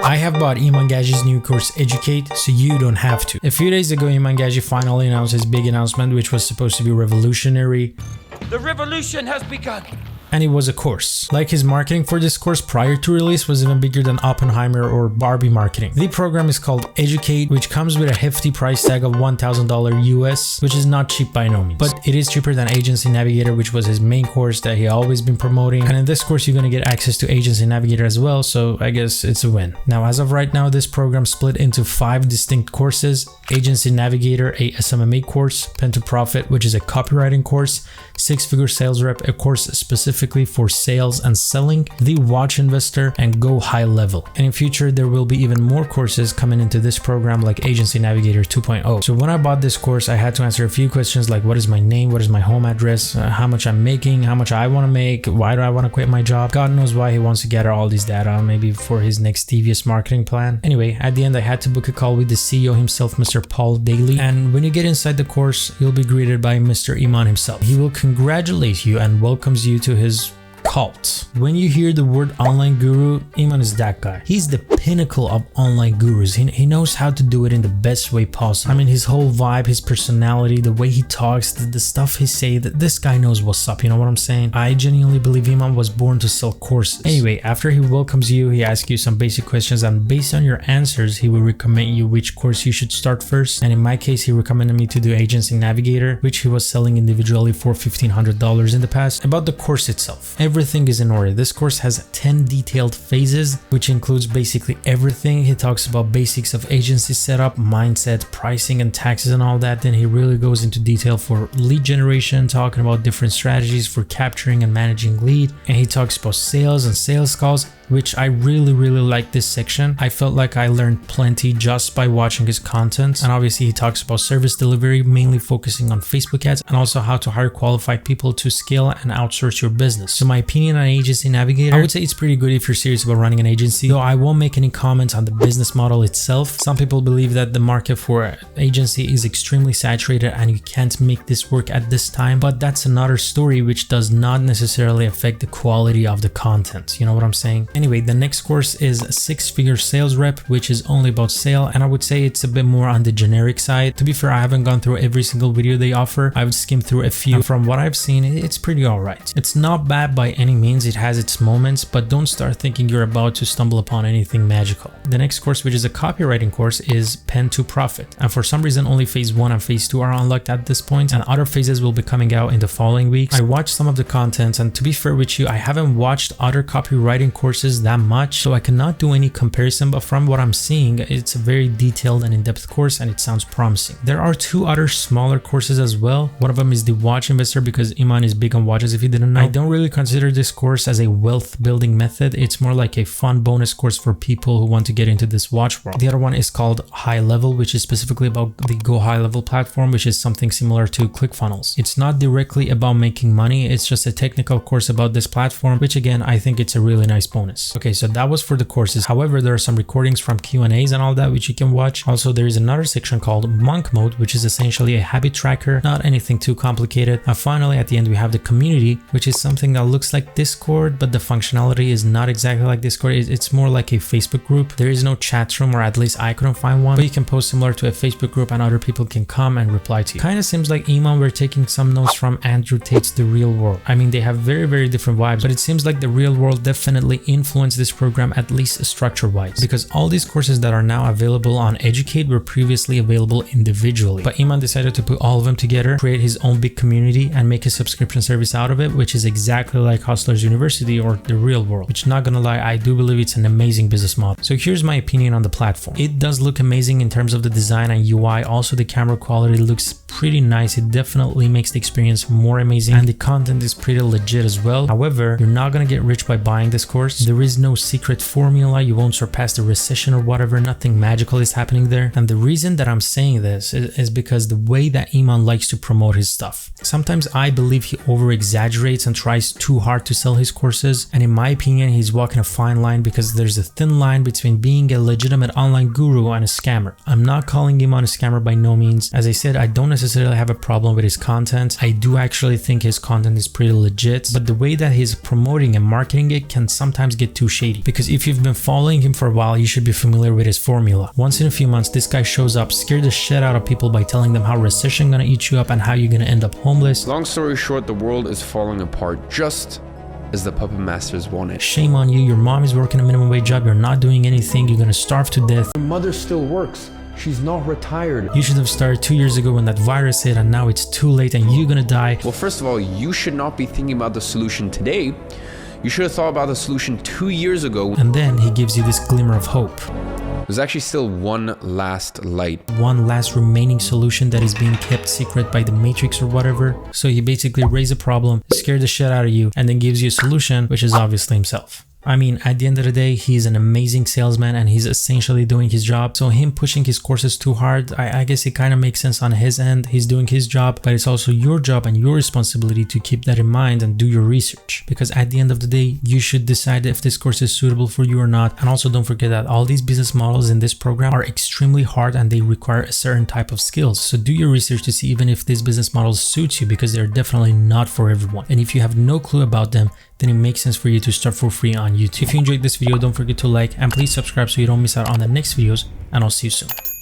I have bought Iman Gadzhi's new course Educate, so you don't have to. A few days ago, Iman Gadzhi finally announced his big announcement, which was supposed to be revolutionary. The revolution has begun. And it was a course. Like, his marketing for this course prior to release was even bigger than Oppenheimer or Barbie marketing. The program is called Educate, which comes with a hefty price tag of $1,000 US, which is not cheap by no means. But it is cheaper than Agency Navigator, which was his main course that he always been promoting. And in this course, you're going to get access to Agency Navigator as well, so I guess it's a win. Now, as of right now, this program split into 5 distinct courses: Agency Navigator, a SMMA course; Pen to Profit, which is a copywriting course; 6-Figure Sales Rep, a course specifically for sales and selling; The Watch Investor; and Go High Level. And in future, there will be even more courses coming into this program, like Agency Navigator 2.0. So when I bought this course, I had to answer a few questions like, what is my name, what is my home address, how much I'm making, how much I want to make, why do I want to quit my job. God knows why he wants to gather all these data, maybe for his next devious marketing plan. Anyway, at the end, I had to book a call with the CEO himself, Mr. Paul Daly. And when you get inside the course, you'll be greeted by Mr. Iman himself. He will congratulate you and welcomes you to his cult. When you hear the word online guru, Iman is that guy. He's the pinnacle of online gurus. He knows how to do it in the best way possible. I mean, his whole vibe, his personality, the way he talks, the stuff he say, that this guy knows what's up, you know what I'm saying? I genuinely believe Iman was born to sell courses. Anyway, after he welcomes you, he asks you some basic questions, and based on your answers, he will recommend you which course you should start first. And in my case, he recommended me to do Agency Navigator, which he was selling individually for $1,500 in the past. About the course itself, everything is in order. This course has 10 detailed phases, which includes basically everything. He talks about basics of agency setup, mindset, pricing, and taxes and all that. Then he really goes into detail for lead generation, talking about different strategies for capturing and managing lead. And he talks about sales and sales calls, which I really like this section. I felt like I learned plenty just by watching his content. And obviously he talks about service delivery, mainly focusing on Facebook ads, and also how to hire qualified people to scale and outsource your business. So my opinion on Agency Navigator, I would say it's pretty good if you're serious about running an agency, though I won't make any comments on the business model itself. Some people believe that the market for agency is extremely saturated and you can't make this work at this time, but that's another story which does not necessarily affect the quality of the content. You know what I'm saying? Anyway, the next course is 6-Figure Sales Rep, which is only about sale, and I would say it's a bit more on the generic side. To be fair, I haven't gone through every single video they offer. I've skimmed through a few. And from what I've seen, it's pretty alright. It's not bad by any means. It has its moments, but don't start thinking you're about to stumble upon anything magical. The next course, which is a copywriting course, is Pen to Profit. And for some reason, only phase 1 and phase 2 are unlocked at this point, and other phases will be coming out in the following weeks. I watched some of the content, and to be fair with you, I haven't watched other copywriting courses that much, so I cannot do any comparison, but from what I'm seeing, it's a very detailed and in-depth course and it sounds promising. There are 2 other smaller courses as well. One of them is the Watch Investor, because Iman is big on watches if you didn't know. I don't really consider this course as a wealth building method. It's more like a fun bonus course for people who want to get into this watch world. The other one is called High Level, which is specifically about the Go High Level platform, which is something similar to ClickFunnels. It's not directly about making money, it's just a technical course about this platform, which again, I think it's a really nice bonus. Okay, so that was for the courses. However, there are some recordings from Q&As and all that which you can watch. Also, there is another section called Monk Mode, which is essentially a habit tracker, not anything too complicated. And finally, at the end, we have the community, which is something that looks like Discord, but the functionality is not exactly like Discord. It's more like a Facebook group. There is no chat room, or at least I couldn't find one, but you can post similar to a Facebook group and other people can come and reply to you. Kind of seems like Iman were taking some notes from Andrew Tate's The Real World. I mean, they have very different vibes, but it seems like The Real World definitely influenced this program, at least structure-wise, because all these courses that are now available on Educate were previously available individually. But Iman decided to put all of them together, create his own big community, and make a subscription service out of it, which is exactly like Hustlers University or The Real World, which, not gonna lie, I do believe it's an amazing business model. So here's my opinion on the platform. It does look amazing in terms of the design and UI. Also, the camera quality looks pretty nice. It definitely makes the experience more amazing, and the content is pretty legit as well. However, you're not gonna get rich by buying this course. There is no secret formula. You won't surpass the recession or whatever. Nothing magical is happening there. And the reason that I'm saying this is because the way that Iman likes to promote his stuff. Sometimes I believe he over exaggerates and tries too hard to sell his courses. And in my opinion, he's walking a fine line, because there's a thin line between being a legitimate online guru and a scammer. I'm not calling Iman a scammer by no means. As I said, I don't necessarily necessarily have a problem with his content. I do actually think his content is pretty legit, but the way that he's promoting and marketing it can sometimes get too shady. Because if you've been following him for a while, you should be familiar with his formula. Once in a few months, this guy shows up, scare the shit out of people by telling them how recession gonna eat you up and how you're gonna end up homeless. Long story short, the world is falling apart just as the puppet masters want it. Shame on you, your mom is working a minimum wage job, you're not doing anything, you're gonna starve to death. Your mother still works. She's not retired. You should have started 2 years ago when that virus hit, and now it's too late and you're gonna die. Well, first of all, you should not be thinking about the solution today. You should have thought about the solution 2 years ago. And then he gives you this glimmer of hope. There's actually still one last light. One last remaining solution that is being kept secret by the Matrix or whatever. So he basically raises a problem, scares the shit out of you, and then gives you a solution, which is obviously himself. I mean, at the end of the day, he's an amazing salesman and he's essentially doing his job. So him pushing his courses too hard, I guess it kind of makes sense on his end. He's doing his job, but it's also your job and your responsibility to keep that in mind and do your research. Because at the end of the day, you should decide if this course is suitable for you or not. And also don't forget that all these business models in this program are extremely hard and they require a certain type of skills. So do your research to see even if these business models suit you, because they're definitely not for everyone. And if you have no clue about them, then it makes sense for you to start for free on YouTube. If you enjoyed this video, don't forget to like and please subscribe so you don't miss out on the next videos, and I'll see you soon.